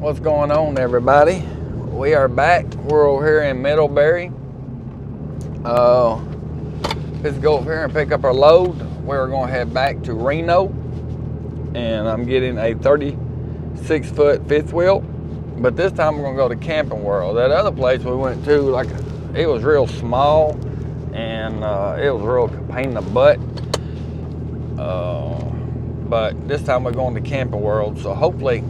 What's going on, everybody? We are back. We're over here in Middlebury. Let's go over here and pick up our load. We're going to head back to Reno, and I'm getting a 36-foot fifth wheel. But this time we're going to go to Camping World. That other place we went to, it was real small, and it was real pain in the butt. But this time we're going to Camping World, so hopefully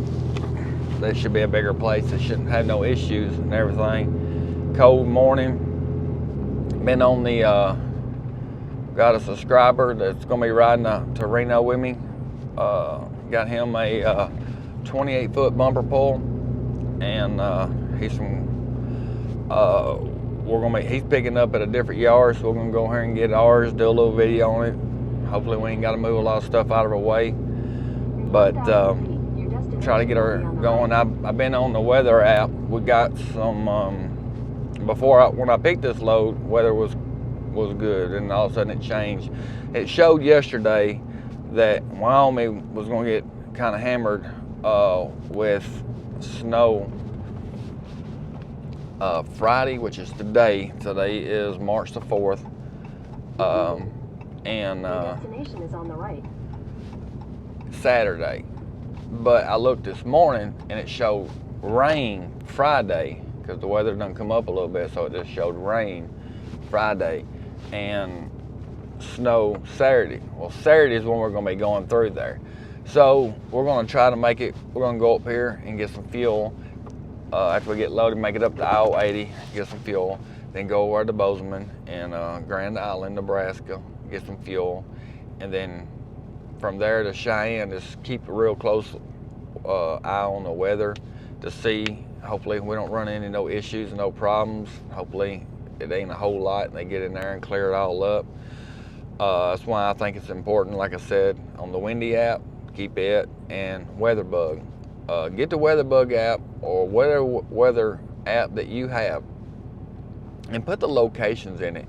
that should be a bigger place. It shouldn't have no issues and everything. Cold morning. Been on the, got a subscriber that's going to be riding to Reno with me. Got him a 28-foot bumper pull, and he's picking up at a different yard, so we're going to go here and get ours, do a little video on it. Hopefully we ain't got to move a lot of stuff out of our way, but try to get her going. I've been on the weather app. We got some, when I picked this load, weather was good, and all of a sudden it changed. It showed yesterday that Wyoming was going to get kind of hammered with snow Friday, which is today. Today is March the 4th. And destination is on the right. Saturday. But I looked this morning and it showed rain Friday, because the weather done come up a little bit, so it just showed rain Friday and snow Saturday. Well, Saturday is when we're going to be going through there. So we're going to try to make it. We're going to go up here and get some fuel. After we get loaded, make it up to Aisle 80, get some fuel, then go over to Bozeman and Grand Island, Nebraska, get some fuel, and then from there to Cheyenne, just keep a real close eye on the weather to see. Hopefully we don't run into no issues, no problems. Hopefully it ain't a whole lot and they get in there and clear it all up. That's why I think it's important, like I said, on the Windy app, keep it, and WeatherBug. Get the WeatherBug app or whatever weather app that you have and put the locations in it.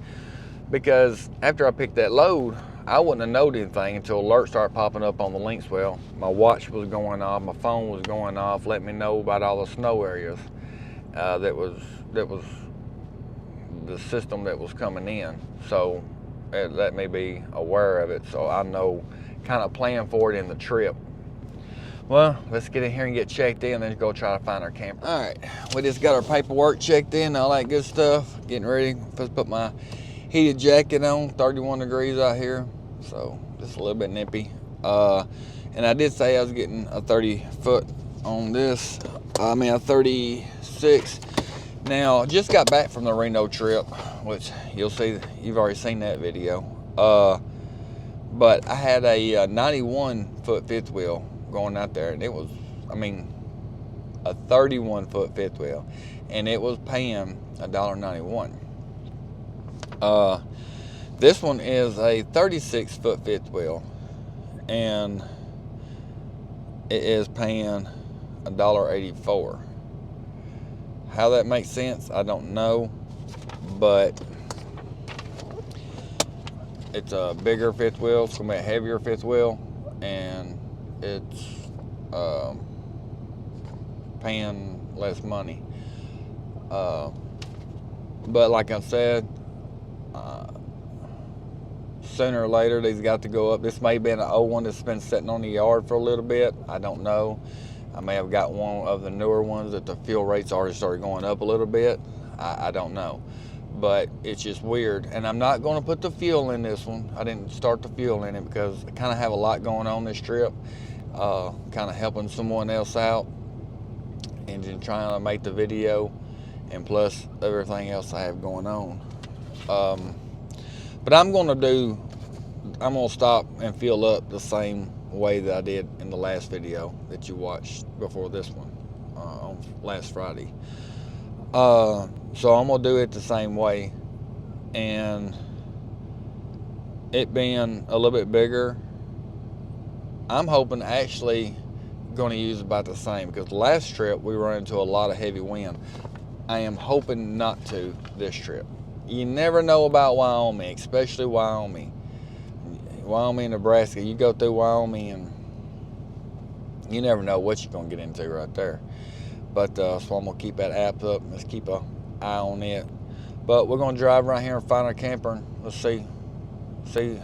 Because after I picked that load, I wouldn't have known anything until alerts started popping up on the links well. My watch was going off, my phone was going off, letting me know about all the snow areas that was the system that was coming in. So it let me be aware of it, so I know, kind of plan for it in the trip. Well, let's get in here and get checked in, then go try to find our camper. All right, we just got our paperwork checked in, all that good stuff. Getting ready. Let's put my heated jacket on, 31 degrees out here, so just a little bit nippy. And I did say I was getting a 30-foot on this. A 36. Now, just got back from the Reno trip, which you'll see, you've already seen that video. But I had a 91-foot fifth wheel going out there, and it was, a 31-foot fifth wheel, and it was paying $1.91. This one is a 36-foot fifth wheel, and it is paying $1.84. How that makes sense, I don't know, but it's a bigger fifth wheel. It's gonna be a heavier fifth wheel, and it's paying less money. But like I said, sooner or later these got to go up. This may have been an old one that's been sitting on the yard for a little bit. I don't know. I may have got one of the newer ones that the fuel rates already started going up a little bit. I don't know. But it's just weird. And I'm not going to put the fuel in this one. I didn't start the fuel in it because I kind of have a lot going on this trip. Kind of helping someone else out and just trying to make the video, and plus everything else I have going on. But I'm going to stop and fill up the same way that I did in the last video that you watched before this one on last Friday. So I'm going to do it the same way, and it being a little bit bigger, I'm hoping actually going to use about the same, because the last trip we run into a lot of heavy wind. I am hoping not to this trip. You never know about Wyoming, especially Wyoming, Nebraska. You go through Wyoming and you never know what you're going to get into right there. But so I'm gonna keep that app up. Let's keep an eye on it. But we're gonna drive around here and find our camper. And let's see.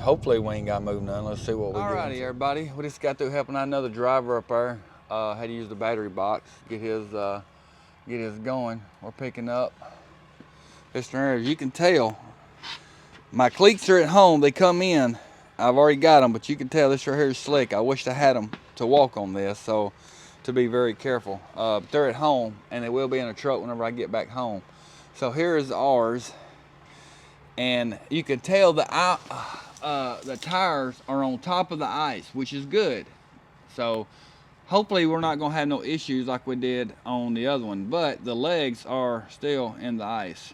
Hopefully we ain't got to move none. Let's see what we get. Alrighty, everybody. We just got through helping out another driver up there. Had to use the battery box, get his going. We're picking up Mr. As you can tell, my cleats are at home. They come in. I've already got them, but you can tell this right here is slick. I wish I had them to walk on this, so to be very careful. They're at home, and they will be in a truck whenever I get back home. So here is ours, and you can tell the tires are on top of the ice, which is good. So hopefully we're not gonna have no issues like we did on the other one, but the legs are still in the ice,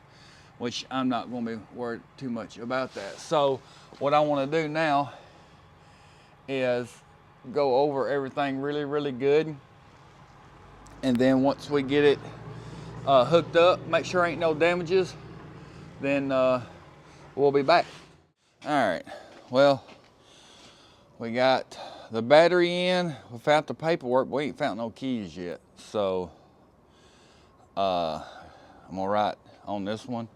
which I'm not gonna be worried too much about that. So what I wanna do now is go over everything really, really good. And then once we get it hooked up, make sure ain't no damages, then we'll be back. All right, well, we got the battery in, we found the paperwork, but we ain't found no keys yet. So I'm gonna write on this one,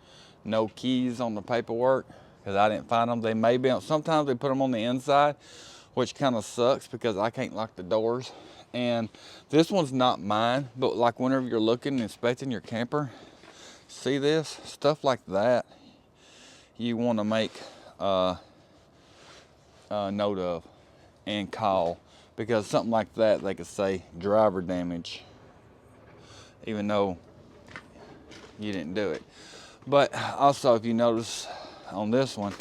no keys on the paperwork, because I didn't find them. They may be on, sometimes they put them on the inside, which kind of sucks because I can't lock the doors. And this one's not mine, but like whenever you're looking and inspecting your camper, see this, stuff like that, you want to make a note of and call, because something like that, they could say driver damage, even though you didn't do it. But also, if you notice on this one,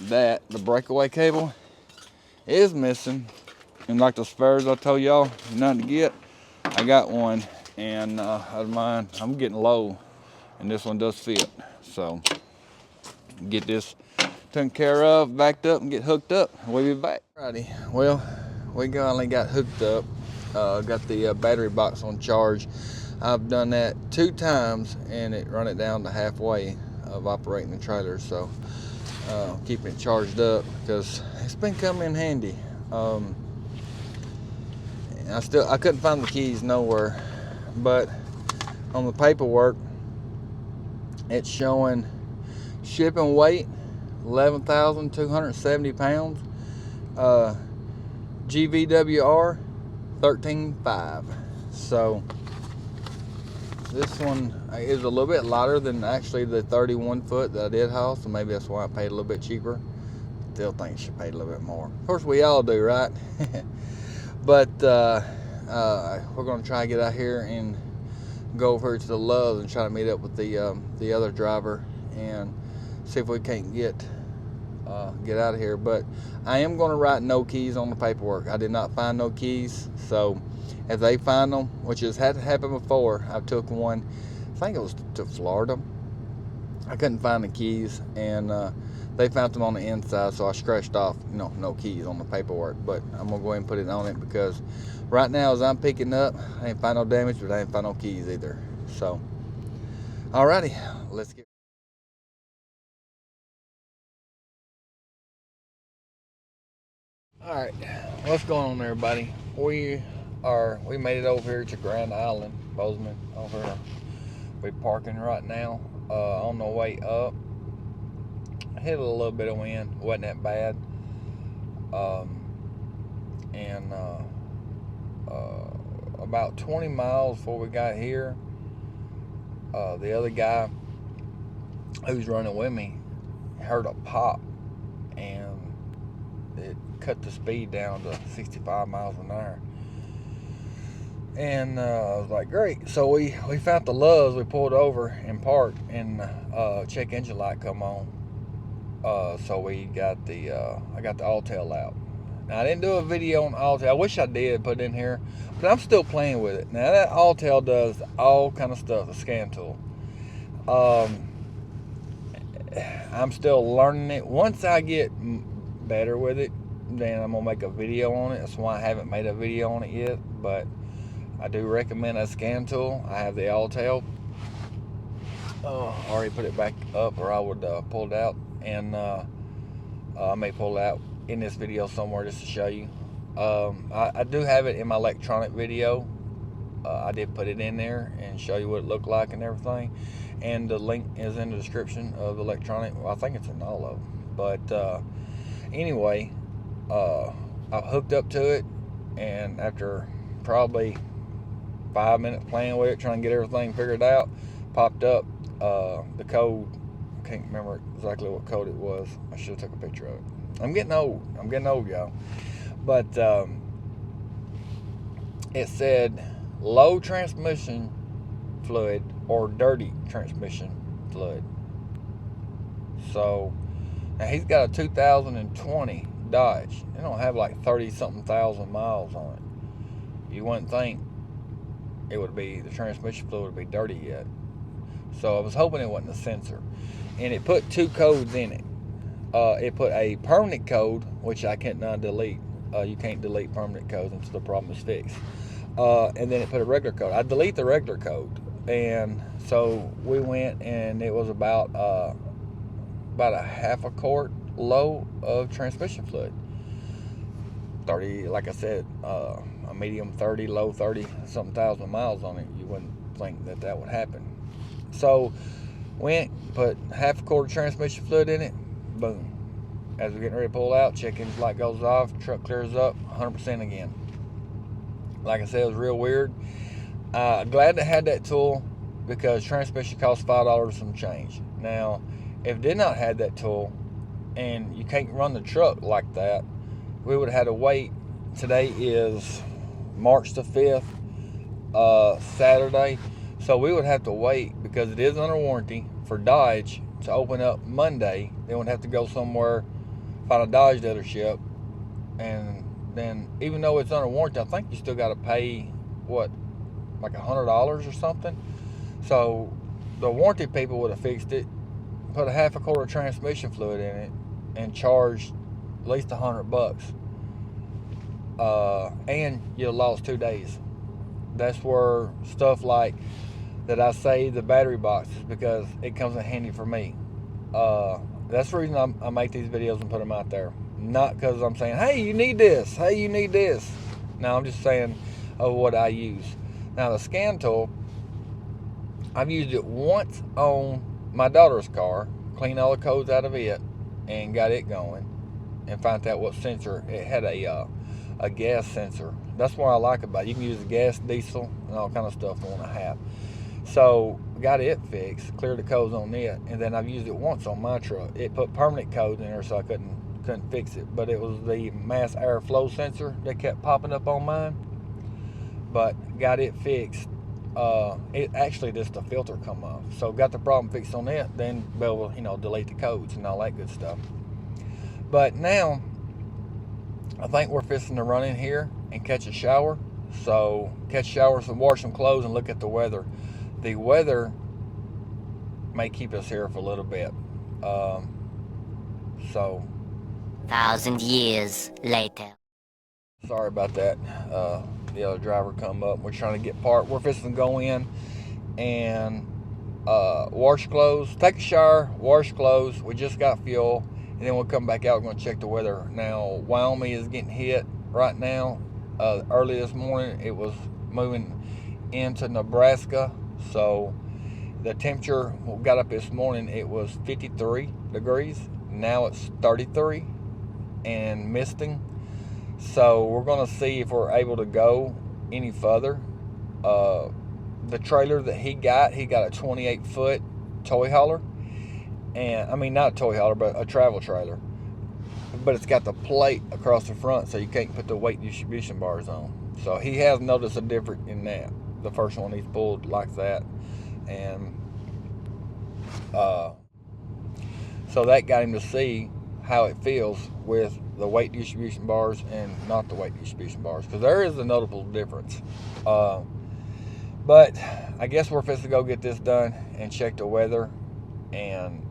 that the breakaway cable is missing, and like the spares I told y'all, nothing to get. I got one, and out of mine, I'm getting low, and this one does fit. So get this taken care of, backed up, and get hooked up. We'll be back. Alrighty, well, we finally got hooked up. Got the battery box on charge. I've done that 2 times, and it run it down to halfway of operating the trailer. So keeping it charged up because it's been coming in handy. I couldn't find the keys nowhere, but on the paperwork it's showing shipping weight 11,270 pounds, GVWR 13.5. So this one is a little bit lighter than actually the 31 foot that I did haul, so maybe that's why I paid a little bit cheaper. Still think she paid a little bit more. Of course we all do, right? But we're gonna try to get out here and go over to the Loves and try to meet up with the other driver and see if we can't get out of here. But I am going to write no keys on the paperwork. I did not find no keys, so if they find them, which has had to happen before, I took one, I think it was to Florida. I couldn't find the keys, and they found them on the inside, so I scratched off, no keys on the paperwork. But I'm gonna go ahead and put it on it, because right now as I'm picking up, I ain't find no damage, but I ain't find no keys either. So alrighty, let's get. All right, what's going on, everybody? We made it over here to Grand Island, Bozeman. Over here, we're parking right now. On the way up, hit a little bit of wind, wasn't that bad. And about 20 miles before we got here, the other guy who's running with me heard a pop, and it cut the speed down to 65 miles an hour. And I was like, great. So we found the Loves, we pulled over and parked, and check engine light come on. So we got I got the Autel out. Now, I didn't do a video on Autel. I wish I did put it in here, but I'm still playing with it. Now, that Autel does all kind of stuff, the scan tool. I'm still learning it. Once I get better with it, then I'm gonna make a video on it. That's why I haven't made a video on it yet, but I do recommend a scan tool. I have the Autel. I already put it back up, or I would pull it out, and I may pull it out in this video somewhere just to show you. I do have it in my electronic video, I did put it in there and show you what it looked like and everything. And the link is in the description of the electronic. Well, I think it's in all of them. But anyway, I hooked up to it, and after probably 5 minutes playing with it, trying to get everything figured out, popped up the code. I can't remember exactly what code it was. I should have took a picture of it. I'm getting old, y'all. But it said low transmission fluid or dirty transmission fluid. So now he's got a 2020 Dodge. It don't have like 30-something thousand miles on it. You wouldn't think it would be, the transmission fluid would be dirty yet. So I was hoping it wasn't a sensor. And it put 2 codes in it. It put a permanent code, which I can't now delete. You can't delete permanent codes until the problem is fixed. And then it put a regular code. I delete the regular code. And so we went, and it was about a half a quart low of transmission fluid. 30, like I said, a medium 30, low 30, something thousand miles on it. You wouldn't think that that would happen. So went, put half a quart of transmission fluid in it. Boom. As we're getting ready to pull out, check engine light goes off, truck clears up, 100% again. Like I said, it was real weird. Glad to have that tool, because transmission costs $5 some change. Now, if it did not have that tool, and you can't run the truck like that, we would have had to wait. Today is March the 5th, Saturday. So we would have to wait, because it is under warranty, for Dodge to open up Monday. They would have to go somewhere, find a Dodge dealership, and then even though it's under warranty, I think you still got to pay, what, like $100 or something. So the warranty people would have fixed it, put a half a quart of transmission fluid in it, and charged at least $100. And you lost 2 days. That's where stuff like that, I say the battery boxes, because it comes in handy for me. That's the reason I make these videos and put them out there. Not because I'm saying, hey, you need this. Hey, you need this. No, I'm just saying of what I use. Now, the scan tool, I've used it once on my daughter's car, cleaned all the codes out of it, and got it going, and found out what sensor. It had a gas sensor. That's what I like about it. You can use the gas, diesel, and all kind of stuff the one I have. So got it fixed, cleared the codes on it, and then I've used it once on my truck. It put permanent codes in there, so I couldn't fix it. But it was the mass airflow sensor that kept popping up on mine. But got it fixed. It actually just the filter come off. So got the problem fixed on it, then be able to, delete the codes and all that good stuff. But now I think we're fixing to run in here and catch a shower. So catch a shower, some wash some clothes, and look at the weather. The weather may keep us here for a little bit. So 1,000 years later. Sorry about that. The other driver come up. We're trying to get parked. We're fixing to go in and wash clothes, take a shower, wash clothes. We just got fuel, and then we'll come back out. We're going to check the weather. Now, Wyoming is getting hit right now. Early this morning, it was moving into Nebraska. So the temperature got up this morning. It was 53 degrees. Now it's 33 and misting. So we're going to see if we're able to go any further. The trailer that he got a 28-foot toy hauler. And I mean, not a toy hauler, but a travel trailer. But it's got the plate across the front, so you can't put the weight distribution bars on. So he has noticed a difference in that. The first one he's pulled like that. And so that got him to see how it feels with the weight distribution bars and not the weight distribution bars, because there is a notable difference. But I guess we're fixing to go get this done and check the weather, and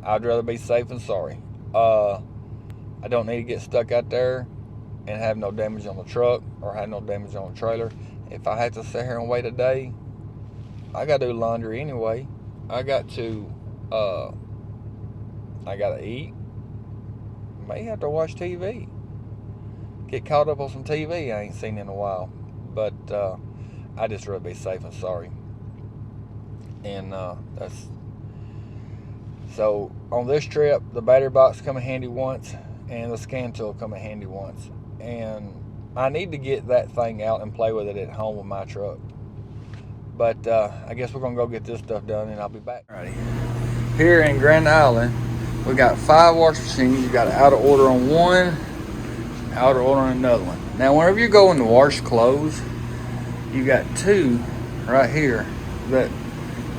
I'd rather be safe than sorry. I don't need to get stuck out there and have no damage on the truck or have no damage on the trailer. If I have to sit here and wait a day, I gotta do laundry anyway. I gotta eat. May have to watch TV. Get caught up on some TV I ain't seen in a while. But I just rather be safe than sorry. And that's so. On this trip, the battery box come in handy once, and the scan tool come in handy once. And I need to get that thing out and play with it at home with my truck. But I guess we're gonna go get this stuff done, and I'll be back. Alrighty. Here in Grand Island, we got 5 wash machines. You got an out of order on one, out of order on another one. Now, whenever you go in to wash clothes, you got 2 right here that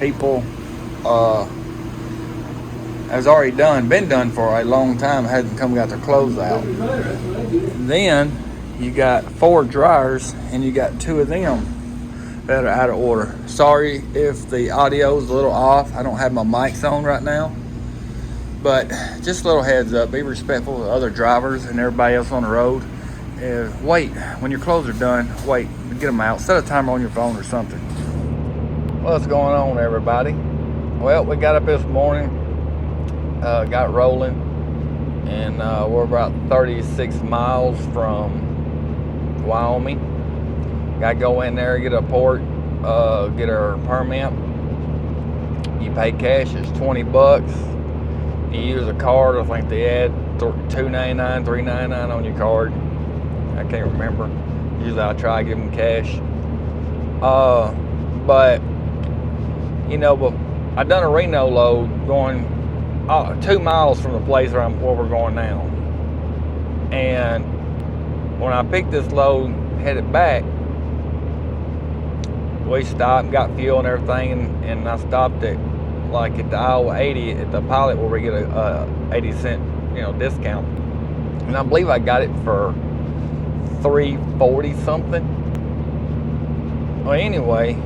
people has already been done for a long time, hasn't come got their clothes out. Then you got 4 dryers, and you got 2 of them that are out of order. Sorry if the audio is a little off. I don't have my mics on right now, but just a little heads up, be respectful of other drivers and everybody else on the road. Wait, when your clothes are done, wait, get them out. Set a timer on your phone or something. What's going on, everybody? Well, we got up this morning, got rolling, and we're about 36 miles from Wyoming. Got to go in there, get a port, get our permit. You pay cash, it's $20. You use a card, I think they add $2.99, $3.99 on your card. I can't remember. Usually I try to give them cash. But, you know, but I done a Reno load going 2 miles from the place where we're going now. And when I picked this load, headed back, we stopped, got fuel and everything, and I stopped at the Iowa 80 at the Pilot where we get a 80-cent, discount. And I believe I got it for $3.40 something. Well, anyway,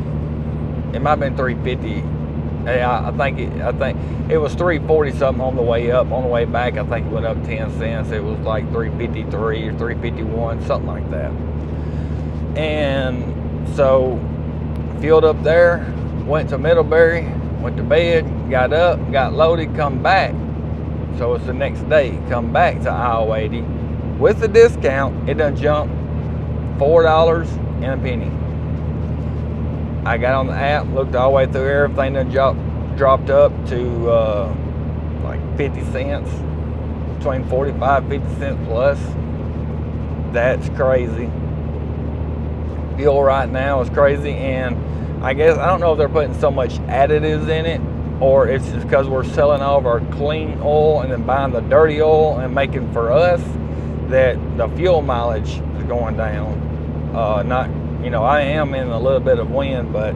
it might have been $3.50. I think it was $3.40 something on the way up. On the way back, I think it went up 10 cents. It was like $3.53 or $3.51, something like that. And so fueled up there, went to Middlebury, went to bed, got up, got loaded, come back. So it's the next day, come back to Iowa 80. With the discount, it done jumped $4 and a penny. I got on the app, looked all the way through everything, done dropped up to like 50 cents, between 45, 50 cents plus. That's crazy. Fuel right now is crazy, and I guess I don't know if they're putting so much additives in it, or it's just because we're selling all of our clean oil and then buying the dirty oil and making for us that the fuel mileage is going down. I am in a little bit of wind, but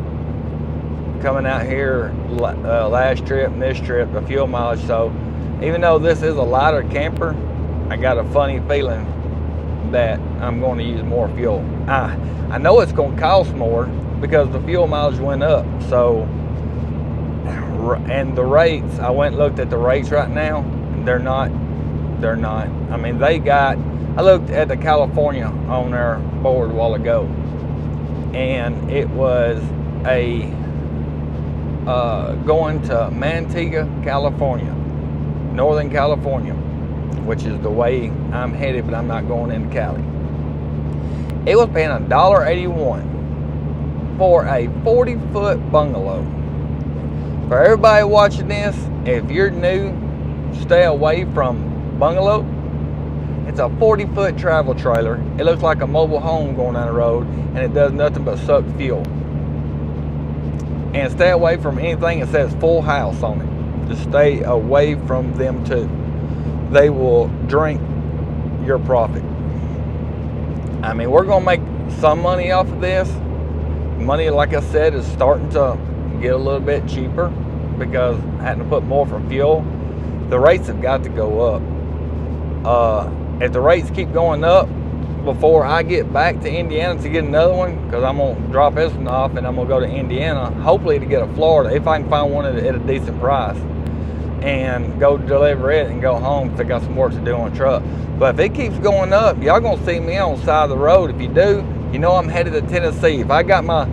coming out here last trip and this trip, the fuel mileage. So even though this is a lighter camper, I got a funny feeling that I'm going to use more fuel. I know it's going to cost more because the fuel mileage went up. So, and the rates, I went and looked at the rates right now. They're not. I mean, I looked at the California on their board a while ago, and it was going to Manteca, California, Northern California, which is the way I'm headed, but I'm not going into Cali. It was paying $1.81 for a 40-foot bungalow. For everybody watching this, if you're new, stay away from bungalow. It's a 40-foot travel trailer. It looks like a mobile home going down the road, and it does nothing but suck fuel. And stay away from anything that says full house on it. Just stay away from them too. They will drink your profit. I mean, we're going to make some money off of this. Money, like I said, is starting to get a little bit cheaper because I had to put more for fuel. The rates have got to go up. If the rates keep going up before I get back to Indiana to get another one, because I'm going to drop this one off and I'm going to go to Indiana, hopefully to get a Florida, if I can find one at a decent price, and go deliver it and go home because I got some work to do on the truck. But if it keeps going up, y'all going to see me on the side of the road. If you do, you know I'm headed to Tennessee. If I got my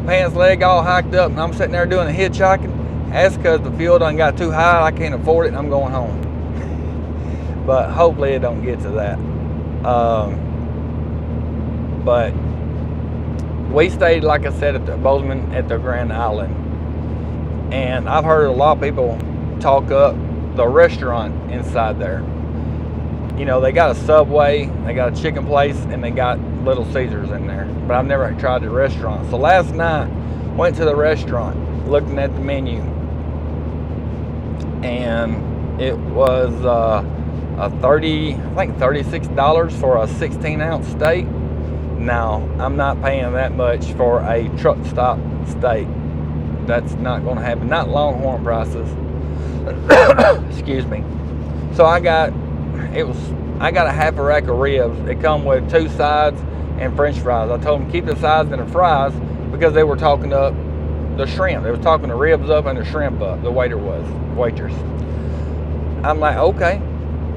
pants leg all hiked up and I'm sitting there doing a hitchhiking, that's because the fuel done got too high, I can't afford it, and I'm going home. But hopefully it don't get to that. But we stayed, like I said, at the Bozeman at the Grand Island. And I've heard a lot of people talk up the restaurant inside there. You know, they got a Subway, they got a chicken place, and they got Little Caesars in there. But I've never tried the restaurant. So last night, went to the restaurant, looking at the menu. And it was $36 for a 16-ounce steak. Now, I'm not paying that much for a truck stop steak. That's not going to happen. Not Longhorn prices. Excuse me. So I got a half a rack of ribs. It come with 2 sides and French fries. I told them keep the sides and the fries because they were talking up the shrimp. They were talking the ribs up and the shrimp up. The waitress. I'm like, okay.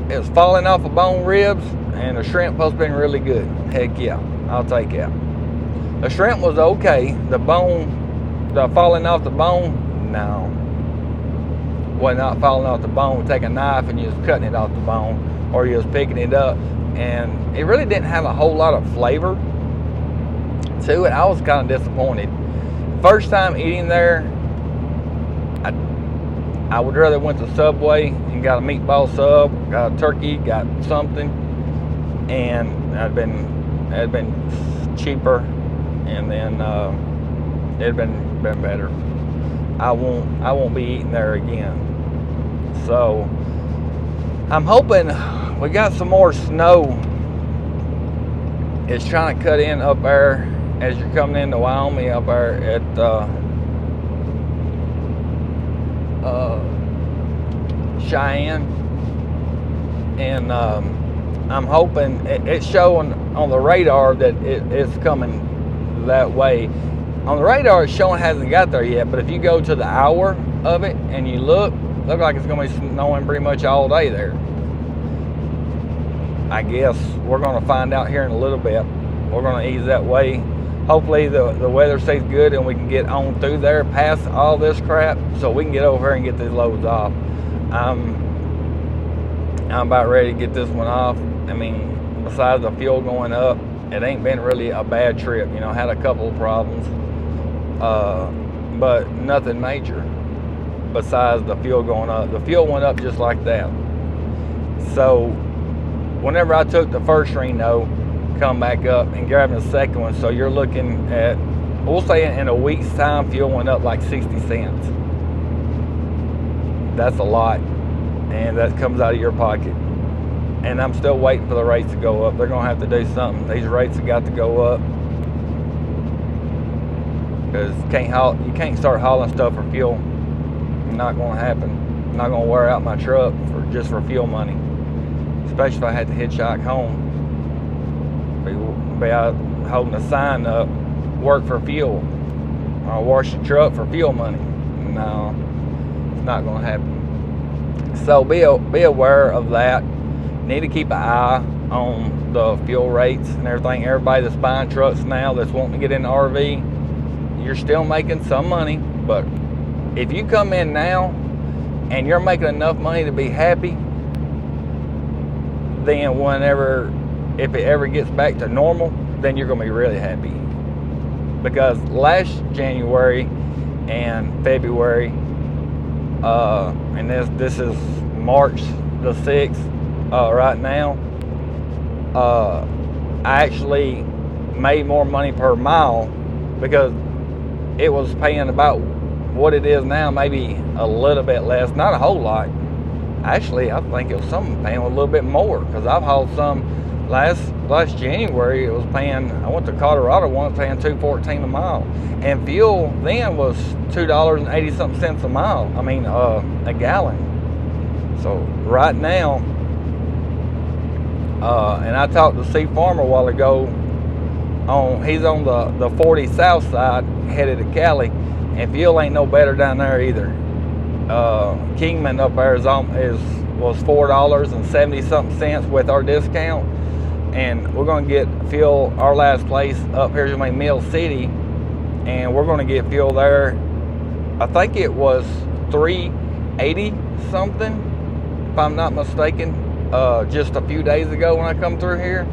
It was falling off a bone ribs, and the shrimp supposed to be really good. Heck yeah, I'll take it. The shrimp was okay. The falling off the bone, no. Well, not falling off the bone. Take a knife and you was cutting it off the bone, or you was picking it up, and it really didn't have a whole lot of flavor to it. I was kind of disappointed. First time eating there, I would rather went to Subway and got a meatball sub, got a turkey, got something, and it'd been cheaper, and then it'd been better. I won't be eating there again. So I'm hoping we got some more snow. It's trying to cut in up there as you're coming into Wyoming up there at Cheyenne, and I'm hoping it's showing on the radar that it's coming that way. On the radar, it's showing it hasn't got there yet, but if you go to the hour of it and you look like it's going to be snowing pretty much all day there. I guess we're going to find out here in a little bit. We're going to ease that way. Hopefully the weather stays good and we can get on through there past all this crap so we can get over here and get these loads off. I'm about ready to get this one off. I mean, besides the fuel going up, it ain't been really a bad trip. You know, had a couple of problems, but nothing major besides the fuel going up. The fuel went up just like that. So whenever I took the first Reno, come back up and grabbing the second one, so you're looking at, we'll say in a week's time, fuel went up like 60 cents. That's a lot, and that comes out of your pocket. And I'm still waiting for the rates to go up. They're gonna have to do something. These rates have got to go up, because you can't start hauling stuff for fuel. Not gonna happen. I'm not gonna wear out my truck just for fuel money, especially if I had to hitchhike home. Be out holding a sign up, work for fuel, or wash the truck for fuel money. No, it's not going to happen. So be aware of that. Need to keep an eye on the fuel rates and everything. Everybody that's buying trucks now that's wanting to get in the RV, you're still making some money, but if you come in now and you're making enough money to be happy, then if it ever gets back to normal, then you're going to be really happy. Because last January and February, and this is March the 6th right now, I actually made more money per mile because it was paying about what it is now, maybe a little bit less, not a whole lot. Actually, I think it was something paying a little bit more, because I've hauled some last January. It was paying, I went to Colorado once, paying $2.14 a mile, and fuel then was $2.80 something cents a mile. I mean a gallon. So right now, and I talked to C Farmer a while ago. He's on the 40 south side headed to Cali, and fuel ain't no better down there either. Kingman up there was $4.70 something cents with our discount, and we're going to get fuel. Our last place up here is Mill City, and we're going to get fuel there. I think it was $3.80 something, if I'm not mistaken, just a few days ago when I come through here.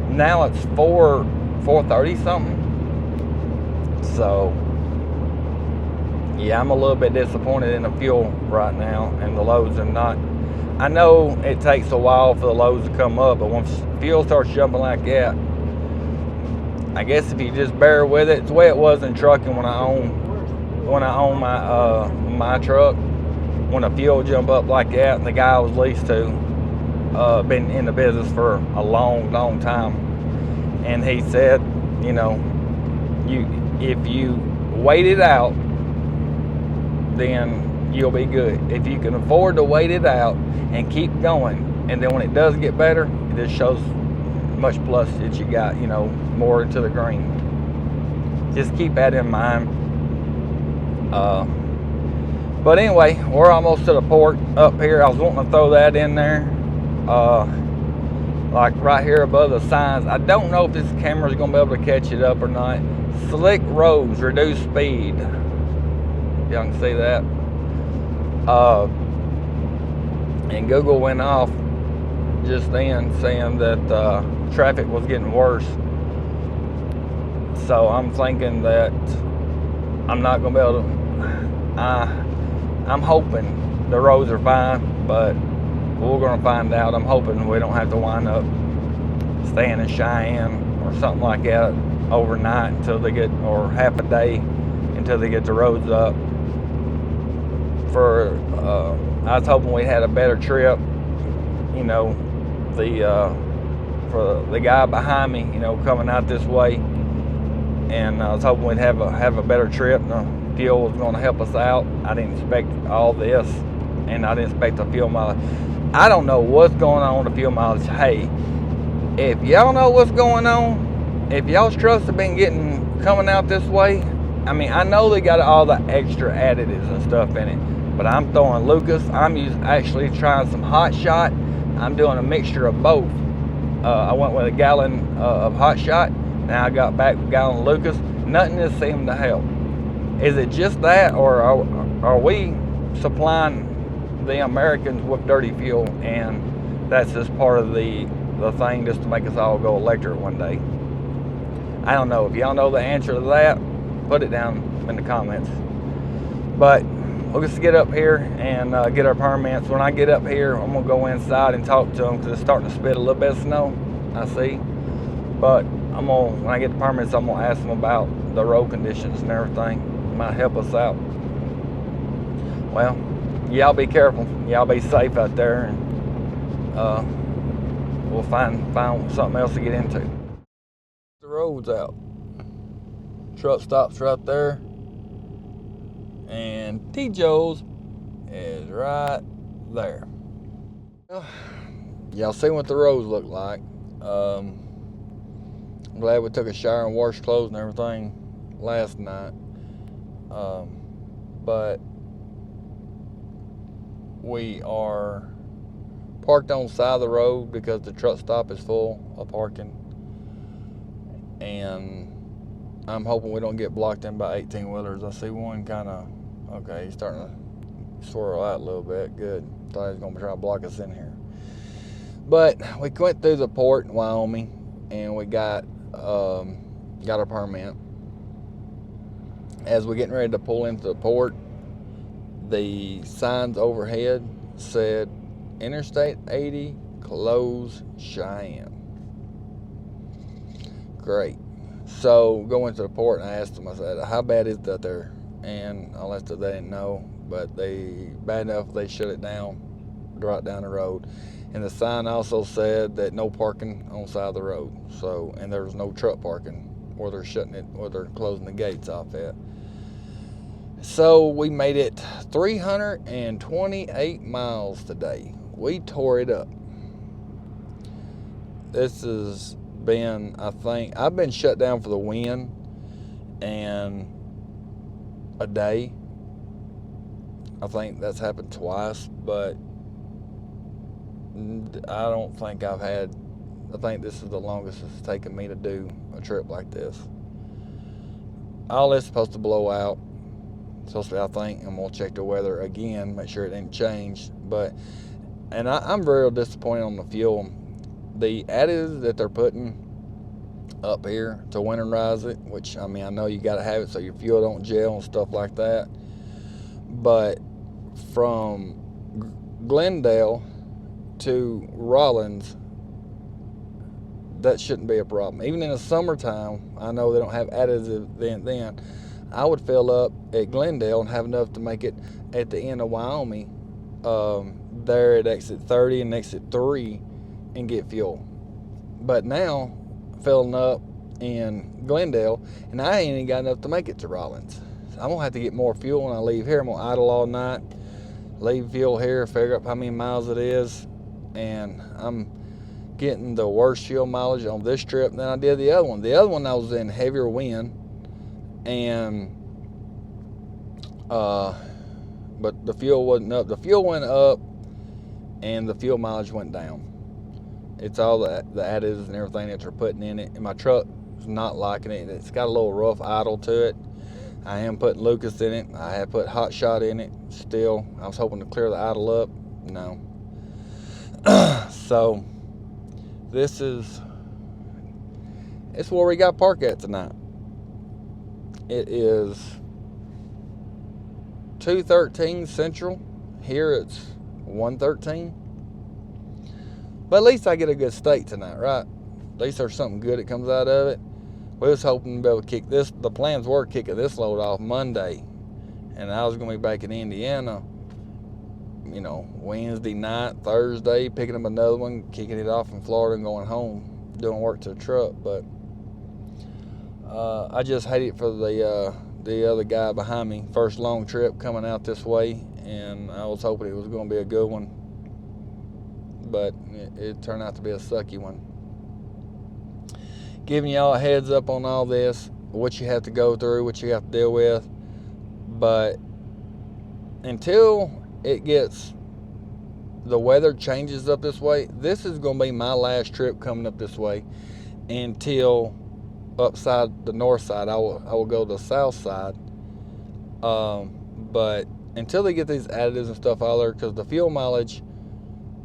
Now it's $4.30 something. So yeah, I'm a little bit disappointed in the fuel right now, and the loads are not. I know it takes a while for the loads to come up, but once fuel starts jumping like that, I guess if you just bear with it, it's the way it was in trucking when I owned my truck. When the fuel jump up like that, and the guy I was leased to, been in the business for a long time, and he said, you know, if you wait it out, then you'll be good. If you can afford to wait it out and keep going, and then when it does get better, it just shows much plus that you got, you know, more into the green. Just keep that in mind. But anyway, we're almost to the port up here. I was wanting to throw that in there, like right here above the signs. I don't know if this camera is going to be able to catch it up or not. Slick roads, reduce speed. Y'all can see that. And Google went off just then saying that traffic was getting worse. So I'm thinking that I'm not going to be able to. I'm hoping the roads are fine, but we're going to find out. I'm hoping we don't have to wind up staying in Cheyenne or something like that overnight until they get, or half a day until they get the roads up. I was hoping we had a better trip, you know, for the guy behind me, you know, coming out this way, and I was hoping we'd have a better trip. And the fuel was going to help us out. I didn't expect all this, and I didn't expect the fuel mileage. I don't know what's going on with the fuel mileage. Hey, if y'all know what's going on, if y'all's trucks have been coming out this way, I mean, I know they got all the extra additives and stuff in it, but I'm throwing Lucas. I'm actually trying some Hotshot. I'm doing a mixture of both. I went with a gallon of Hotshot. Now I got back a gallon of Lucas. Nothing is seeming to help. Is it just that, or are we supplying the Americans with dirty fuel, and that's just part of the thing just to make us all go electric one day? I don't know. If y'all know the answer to that, put it down in the comments. But we'll just get up here and get our permits. When I get up here, I'm gonna go inside and talk to them because it's starting to spit a little bit of snow, I see. But when I get the permits, I'm gonna ask them about the road conditions and everything. It might help us out. Well, y'all be careful. Y'all be safe out there, and we'll find something else to get into. The road's out. Truck stops right there, and T. Joe's is right there. Well, y'all see what the roads look like. I'm glad we took a shower and washed clothes and everything last night. But we are parked on the side of the road because the truck stop is full of parking, and I'm hoping we don't get blocked in by 18-wheelers. I see one kind of, okay, he's starting to swirl out a little bit. Good. Thought he was going to try to block us in here. But we went through the port in Wyoming, and we got our permit. As we're getting ready to pull into the port, the signs overhead said Interstate 80 close Cheyenne. Great. So going to the port, and I asked them, I said, how bad is that there? And I let them, they didn't know, but bad enough they shut it down, right down the road. And the sign also said that no parking on the side of the road. So, and there was no truck parking where they're they're closing the gates off at. So we made it 328 miles today. We tore it up. This has been, I think, I've been shut down for the wind and a day. I think that's happened twice, but I don't think I think this is the longest it's taken me to do a trip like this. All this is supposed to blow out. Supposed to be, I think, I'm gonna check the weather again, make sure it didn't change. I'm very disappointed on the fuel. The additives that they're putting, up here to winterize it, which, I mean, I know you got to have it so your fuel don't gel and stuff like that. But from Glendale to Rollins, that shouldn't be a problem. Even in the summertime, I know they don't have additive then. I would fill up at Glendale and have enough to make it at the end of Wyoming, there at exit 30 and exit 3, and get fuel. But now, filling up in Glendale, and I ain't even got enough to make it to Rollins. So I'm gonna have to get more fuel when I leave here. I'm gonna idle all night, leave fuel here, figure out how many miles it is, and I'm getting the worst fuel mileage on this trip than I did the other one. The other one I was in heavier wind, and but the fuel wasn't up. The fuel went up, and the fuel mileage went down. It's all the additives and everything that they're putting in it, and my truck is not liking it. It's got a little rough idle to it. I am putting Lucas in it. I have put Hotshot in it still. I was hoping to clear the idle up. No. So it's where we got parked at tonight. It is 2:13 Central. Here it's 1:13. But at least I get a good steak tonight, right? At least there's something good that comes out of it. We was hoping to be able to kick this. The plans were kicking this load off Monday, and I was going to be back in Indiana, you know, Wednesday night, Thursday, picking up another one, kicking it off in Florida and going home, doing work to the truck. But I just hate it for the other guy behind me. First long trip coming out this way, and I was hoping it was going to be a good one, but it turned out to be a sucky one. Giving y'all a heads up on all this, what you have to go through, what you have to deal with. But until the weather changes up this way, this is going to be my last trip coming up this way until upside the north side. I will go to the south side. But until they get these additives and stuff out there, because the fuel mileage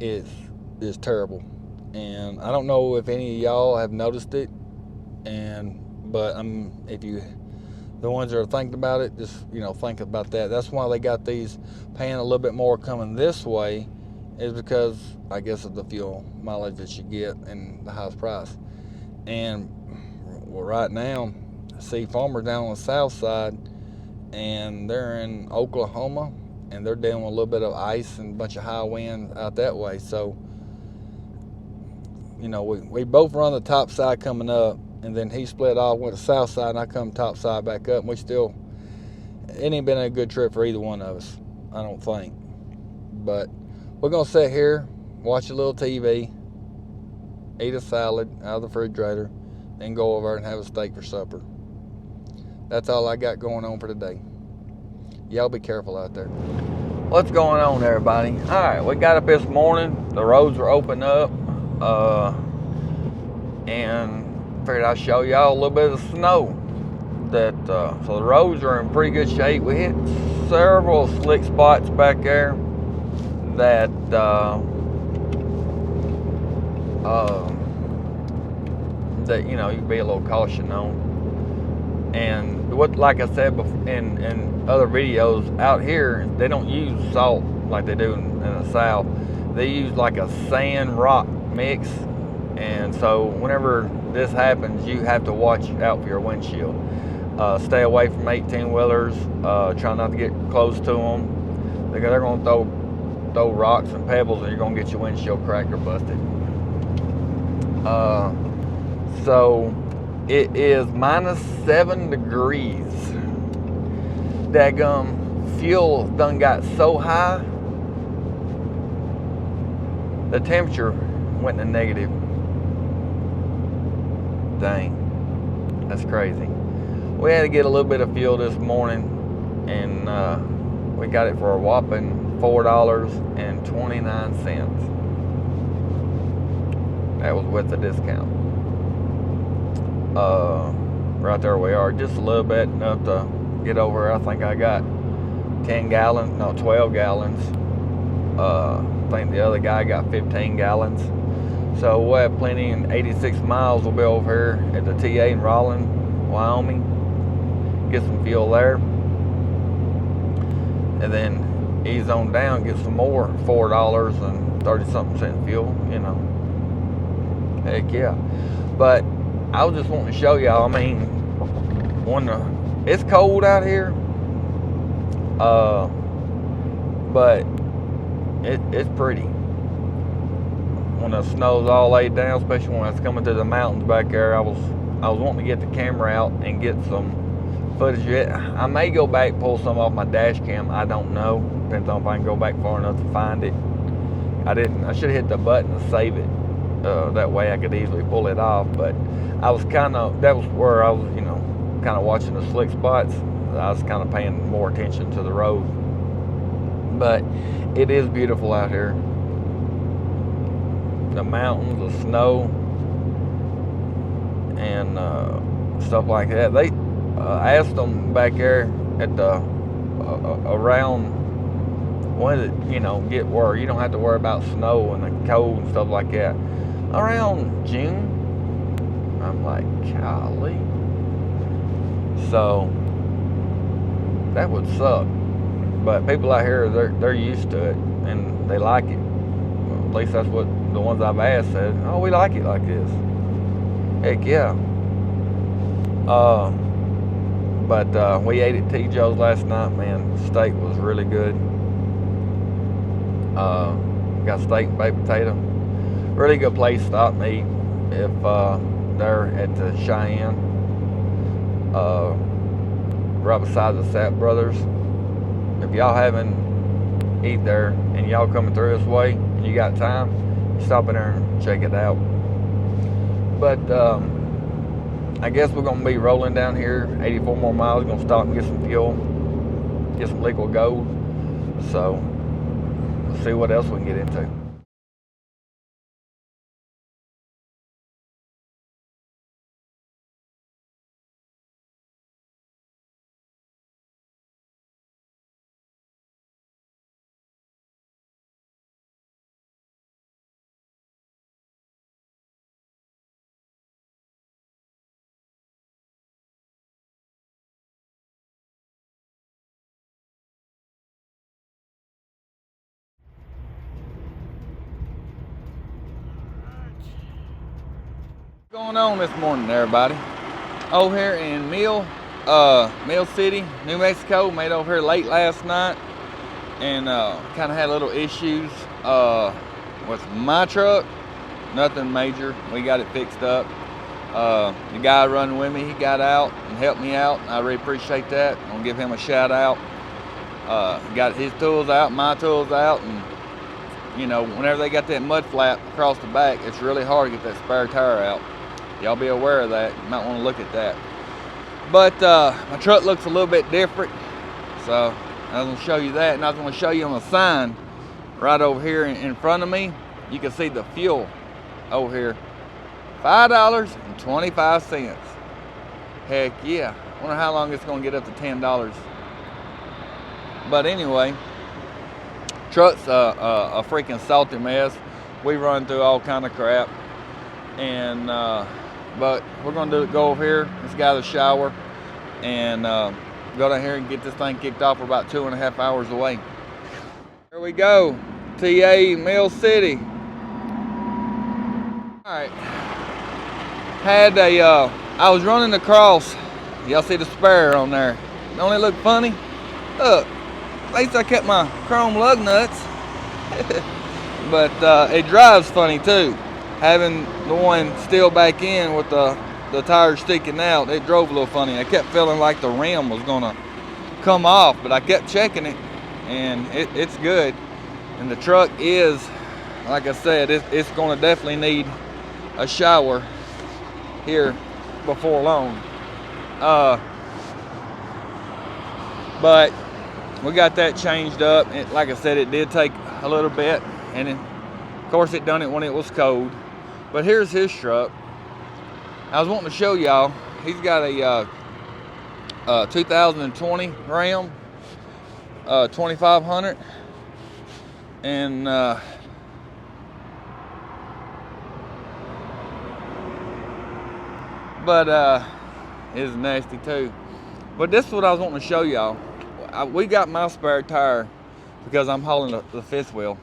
is terrible. And I don't know if any of y'all have noticed it. But if you, the ones that are thinking about it, just, you know, think about that. That's why they got these paying a little bit more coming this way, is because I guess of the fuel mileage that you get and the highest price. And well, right now, I see farmers down on the south side, and they're in Oklahoma, and they're dealing with a little bit of ice and a bunch of high winds out that way. So, you know, we both run the top side coming up, and then he split off, went to the south side, and I come top side back up. And it ain't been a good trip for either one of us, I don't think. But we're going to sit here, watch a little TV, eat a salad out of the refrigerator, then go over and have a steak for supper. That's all I got going on for today. Y'all be careful out there. What's going on, everybody? All right, we got up this morning. The roads were open up, and figured I'd show y'all a little bit of snow. So the roads are in pretty good shape. We hit several slick spots back there that you know, you can be a little cautious on. And what, like I said before, in other videos, out here they don't use salt like they do in the south. They use like a sand rock mix, and so whenever this happens, you have to watch out for your windshield. Stay away from 18-wheelers. Try not to get close to them. They're going to throw rocks and pebbles, and you're going to get your windshield cracked or busted. So it is -7 degrees. Daggum fuel done got so high, the temperature went to negative. Dang, that's crazy. We had to get a little bit of fuel this morning, and we got it for a whopping $4.29. That was with the discount. Right there we are, just a little bit enough to get over. I think I got 12 gallons. I think the other guy got 15 gallons. So we'll have plenty in 86 miles. We'll be over here at the TA in Rawlins, Wyoming. Get some fuel there. And then ease on down, get some more $4.30-something fuel, you know. Heck yeah. But I was just wanting to show y'all, I mean, it's cold out here, but it's pretty. When the snow's all laid down, especially when it's coming through the mountains back there, I was wanting to get the camera out and get some footage of it. I may go back, pull some off my dash cam. I don't know. Depends on if I can go back far enough to find it. I should have hit the button to save it. That way I could easily pull it off. But that was where I was, you know, kind of watching the slick spots. I was kind of paying more attention to the road. But it is beautiful out here. The mountains, the snow, and stuff like that. They I asked them back there at the around when it, you know, get where you don't have to worry about snow and the cold and stuff like that. Around June, I'm like, golly. So that would suck. But people out here, they're used to it and they like it. Well, at least that's what the ones I've asked said. Oh, we like it like this. Heck yeah. But we ate at T. Joe's last night, man. The steak was really good. Got steak and baked potato. Really good place to stop and eat if they're at the Cheyenne. Right beside the Sapp Brothers. If y'all haven't eat there and y'all coming through this way and you got time, stop in there and check it out. But I guess we're gonna be rolling down here 84 more miles. Gonna stop and get some fuel, get some liquid gold. So let's see what else we can get into. What's going on this morning, everybody? Over here in Mill City, New Mexico. Made over here late last night and kind of had little issues with my truck. Nothing major. We got it fixed up. The guy running with me, he got out and helped me out. I really appreciate that. I'm gonna give him a shout out. Got his tools out, my tools out, and you know, whenever they got that mud flap across the back, it's really hard to get that spare tire out. Y'all be aware of that. You might want to look at that. But my truck looks a little bit different, so I was going to show you that, and I was going to show you on a sign right over here in front of me. You can see the fuel over here, $5.25. Heck yeah! I wonder how long it's going to get up to $10. But anyway, truck's a freaking salty mess. We run through all kind of crap, and but we're gonna go over here. Let's get out of the shower and go down here and get this thing kicked off. We're about 2.5 hours away. Here we go, TA Mill City. All right, I was running across. Y'all see the spare on there? Don't it look funny? Look. At least I kept my chrome lug nuts. But it drives funny too. Having the one still back in with the tires sticking out, it drove a little funny. I kept feeling like the rim was gonna come off, but I kept checking it and it's good. And the truck is, like I said, it's gonna definitely need a shower here before long. But we got that changed up. Like I said, it did take a little bit, and then, of course it done it when it was cold. But here's his truck. I was wanting to show y'all. He's got a 2020 Ram 2500, and but it's nasty too. But this is what I was wanting to show y'all. We got my spare tire because I'm hauling the fifth wheel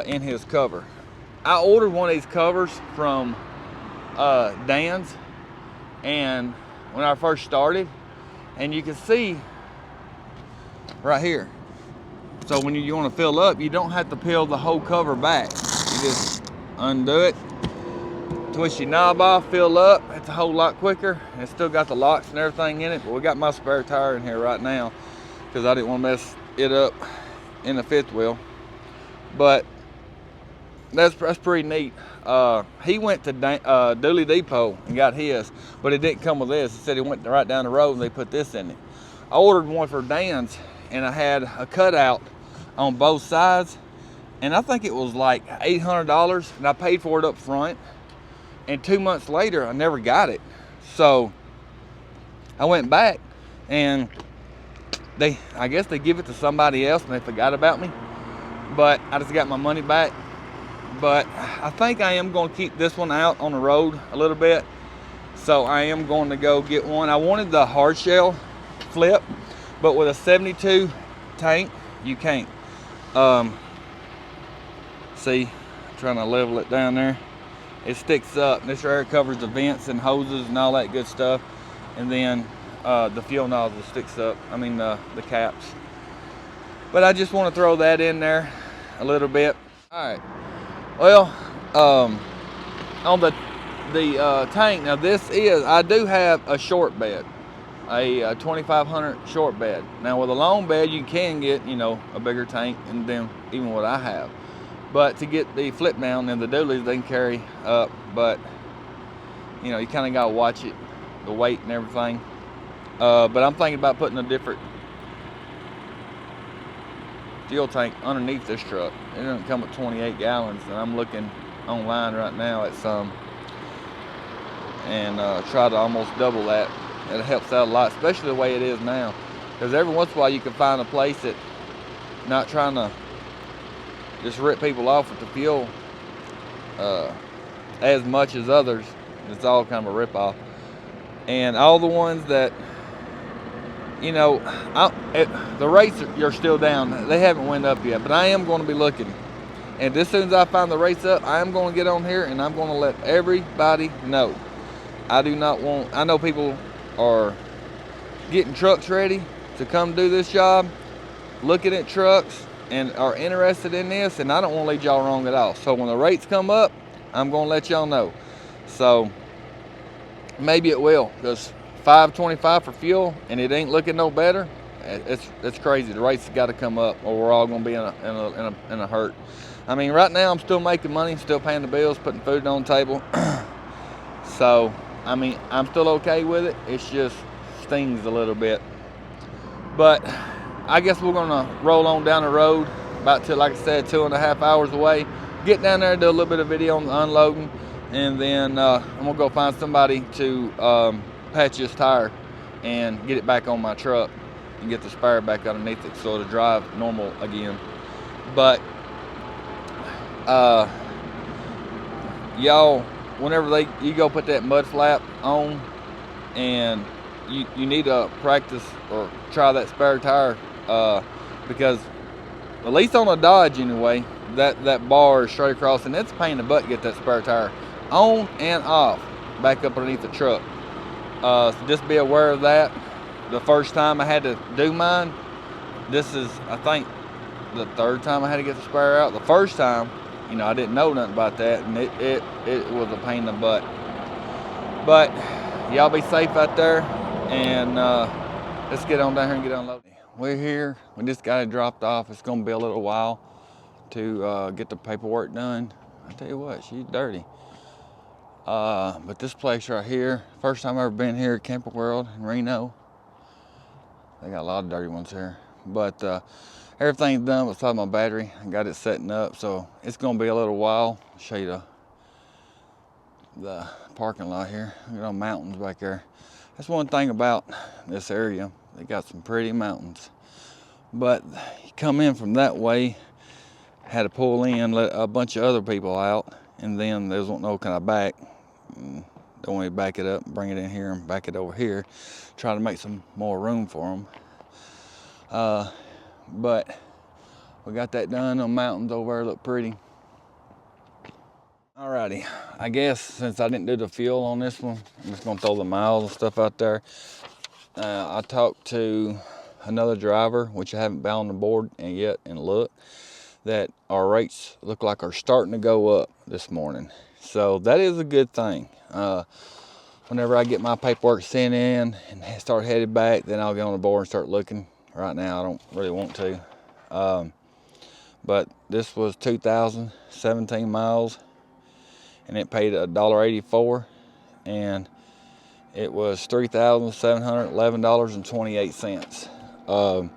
in his cover. I ordered one of these covers from Dan's, and when I first started, and you can see right here. So when you want to fill up, you don't have to peel the whole cover back. You just undo it, twist your knob off, fill up. It's a whole lot quicker. And it's still got the locks and everything in it, but we got my spare tire in here right now because I didn't want to mess it up in the fifth wheel. But that's pretty neat. He went to Dooley Depot and got his, but it didn't come with this. He said he went right down the road and they put this in it. I ordered one for Dan's, and I had a cutout on both sides, and I think it was like $800, and I paid for it up front, and 2 months later I never got it. So I went back, and I guess they give it to somebody else and they forgot about me, but I just got my money back. But I think I am going to keep this one out on the road a little bit, so I am going to go get one. I wanted the hard shell flip, but with a 72 tank you can't. See, I'm trying to level it down there. It sticks up. This right here covers the vents and hoses and all that good stuff, and then the fuel nozzle sticks up. I mean the caps. But I just want to throw that in there a little bit. All right. Well, on the tank, now I do have a short bed, a 2500 short bed. Now with a long bed, you can get, a bigger tank and then even what I have. But to get the flip down and the doolies, they can carry up, but you kind of gotta watch it, the weight and everything. But I'm thinking about putting a different fuel tank underneath this truck. It doesn't come with 28 gallons, and I'm looking online right now at some, and try to almost double that. It helps out a lot, especially the way it is now, because every once in a while you can find a place that not trying to just rip people off with the fuel as much as others. It's all kind of a rip off, and all the ones that the rates are still down. They haven't went up yet, but I am going to be looking. And as soon as I find the rates up, I am going to get on here and I'm going to let everybody know. I know people are getting trucks ready to come do this job, looking at trucks and are interested in this, and I don't want to lead y'all wrong at all. So when the rates come up, I'm going to let y'all know. So maybe it will, because $5.25 for fuel and it ain't looking no better. It's crazy. The rates got to come up, or we're all going to be in a hurt. I mean, right now I'm still making money, still paying the bills, putting food on the table. So I mean, I'm still okay with it. It's just stings a little bit. But I guess we're gonna roll on down the road about to, like I said, 2.5 hours away. Get down there, do a little bit of video on the unloading, and then I'm gonna go find somebody to patch this tire and get it back on my truck and get the spare back underneath it so it'll drive normal again. But y'all, whenever you go put that mud flap on, and you need to practice or try that spare tire, because at least on a Dodge anyway, that bar is straight across, and it's a pain in the butt to get that spare tire on and off back up underneath the truck. So just be aware of that. The first time I had to do mine, this is, I think, the third time I had to get the spare out. The first time, I didn't know nothing about that, and it was a pain in the butt. But y'all be safe out there, and let's get on down here and get unloaded. We're here. We just got it dropped off. It's gonna be a little while to get the paperwork done. I tell you what, she's dirty. But this place right here, first time I've ever been here at Camper World in Reno. They got a lot of dirty ones here. But everything's done besides my battery. I got it setting up, so it's gonna be a little while. I'll show you the parking lot here. Look at all mountains back there. That's one thing about this area. They got some pretty mountains. But you come in from that way, had to pull in, let a bunch of other people out, and then there's no kind of back. Don't want to back it up and bring it in here and back it over here. Try to make some more room for them. But we got that done. The mountains over there look pretty. Alrighty, I guess since I didn't do the fuel on this one, I'm just gonna throw the miles and stuff out there. I talked to another driver, which I haven't been on the board and yet, and look, that our rates look like are starting to go up this morning. So that is a good thing. Whenever I get my paperwork sent in and start headed back, then I'll get on the board and start looking. Right now, I don't really want to. But this was 2,017 miles, and it paid $1.84, and it was $3,711.28.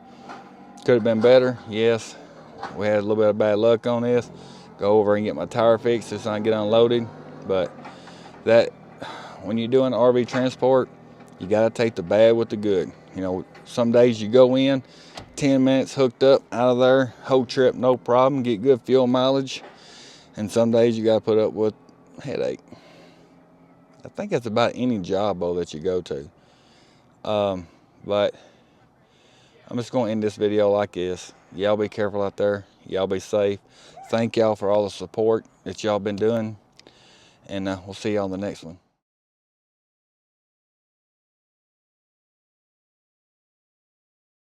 Could have been better, yes. We had a little bit of bad luck on this. Go over and get my tire fixed so I can get unloaded. But that, when you're doing RV transport, you gotta take the bad with the good. You know, some days you go in, 10 minutes hooked up, out of there, whole trip, no problem, get good fuel mileage. And some days you gotta put up with headache. I think that's about any job though that you go to. But I'm just gonna end this video like this. Y'all be careful out there. Y'all be safe. Thank y'all for all the support that y'all been doing. And we'll see y'all on the next one.